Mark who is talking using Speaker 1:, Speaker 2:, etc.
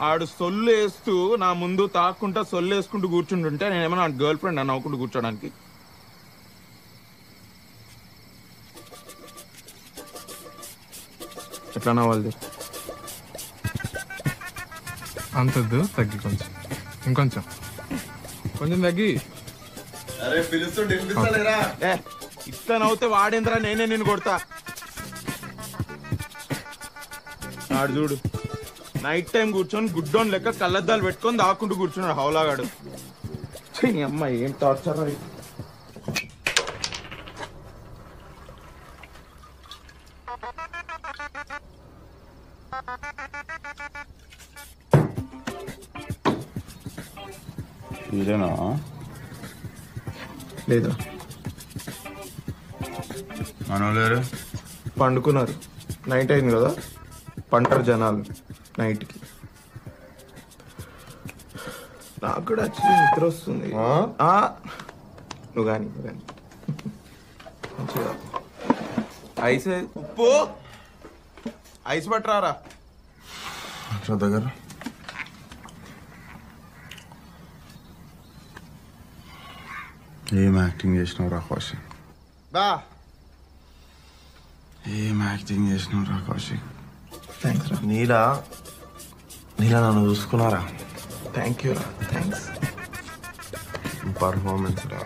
Speaker 1: ఆడు సొల్లు వేస్తూ నా ముందు తాక్కుంటా సొల్లు వేసుకుంటూ కూర్చుంటుంటే నేనేమన్నా గర్ల్ ఫ్రెండ్ అని నవ్వుకుంటూ కూర్చోడానికి. ఎట్లా నవ్వాలి?
Speaker 2: అంతద్దు, తగ్గి కొంచెం, ఇంకొంచెం, కొంచెం తగ్గి.
Speaker 1: ఇట్లా నవ్వుతే వాడేంద్రా, నేనే నేను కొడతా. ఆడు చూడు నైట్ టైం కూర్చొని గుడ్డోన్ లెక్క కళ్ళద్దాలు పెట్టుకొని దాక్కుంటూ కూర్చున్నాడు హౌలాగాడు. అమ్మాయి ఏం టార్చర్.
Speaker 3: ఇదేనా?
Speaker 1: లేదా
Speaker 3: మనోలేరు
Speaker 1: పండుకున్నారు. నైట్ అయింది కదా, పంటారు జనాలు నైట్కి. నాకు కూడా యాక్చువల్లీ నిద్ర వస్తుంది. నువ్వు కానీ మంచిగా ఐస్ ఉప్పు ఐస్ పట్టరారా
Speaker 3: దగ్గర. ఏం యాక్టింగ్ చేసినావు రా కౌశిక్? ఏం యాక్టింగ్ చేసినావు రా కౌశిక్?
Speaker 1: థ్యాంక్స్ రా.
Speaker 4: నీలా నన్ను చూసుకున్నారా?
Speaker 1: థ్యాంక్ యూ రా. థ్యాంక్స్.
Speaker 4: పర్ఫార్మెన్స్ రా.